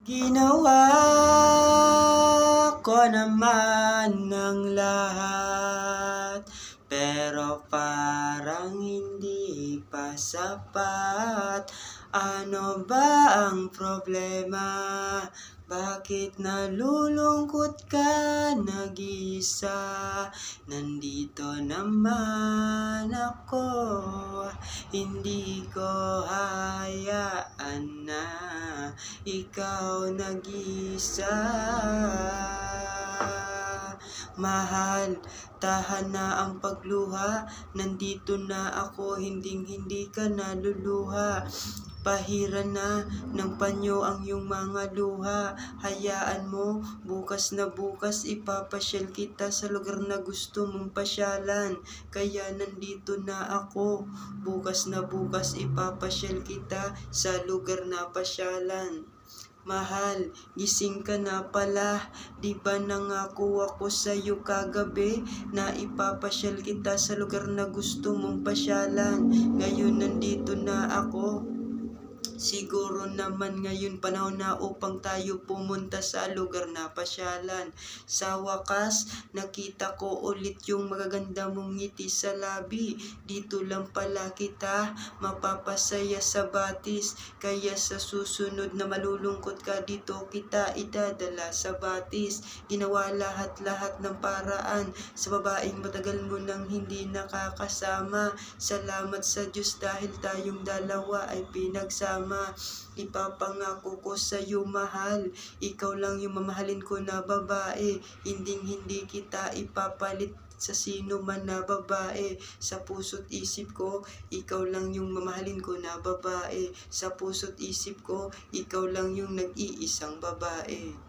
Ginawa ko naman ng lahat, pero parang hindi pa sapat. Ano ba ang problema? Bakit nalulungkot ka nag-iisa? Nandito naman ako, hindi ko hayaan na ikaw nag-iisa. Mahal, tahan na ang pagluha. Nandito na ako, hindi ka naluluha. Pahira na ng panyo ang iyong mga luha. Hayaan mo, bukas na bukas ipapasyal kita sa lugar na gusto mong pasyalan. Kaya nandito na ako, bukas na bukas ipapasyal kita sa lugar na pasyalan. Mahal, gising ka na pala. Di ba nangako ako sa'yo kagabi na ipapasyal kita sa lugar na gusto mong pasyalan? Ngayon nandito na ako. Siguro naman ngayon panahon na upang tayo pumunta sa lugar na pasyalan. Sa wakas, nakita ko ulit yung magaganda mong ngiti sa labi. Dito lang pala kita mapapasaya sa batis. Kaya sa susunod na malulungkot ka, dito kita idadala sa batis. Ginawa lahat-lahat ng paraan sa babaeng matagal mo nang hindi nakakasama. Salamat sa Diyos dahil tayong dalawa ay pinagsama. Ipapangako ko sa iyo, mahal, ikaw lang yung mamahalin ko na babae. Hindi kita ipapalit sa sino man na babae. Sa puso't isip ko, ikaw lang yung mamahalin ko na babae. Sa puso't isip ko, ikaw lang yung nag-iisang babae.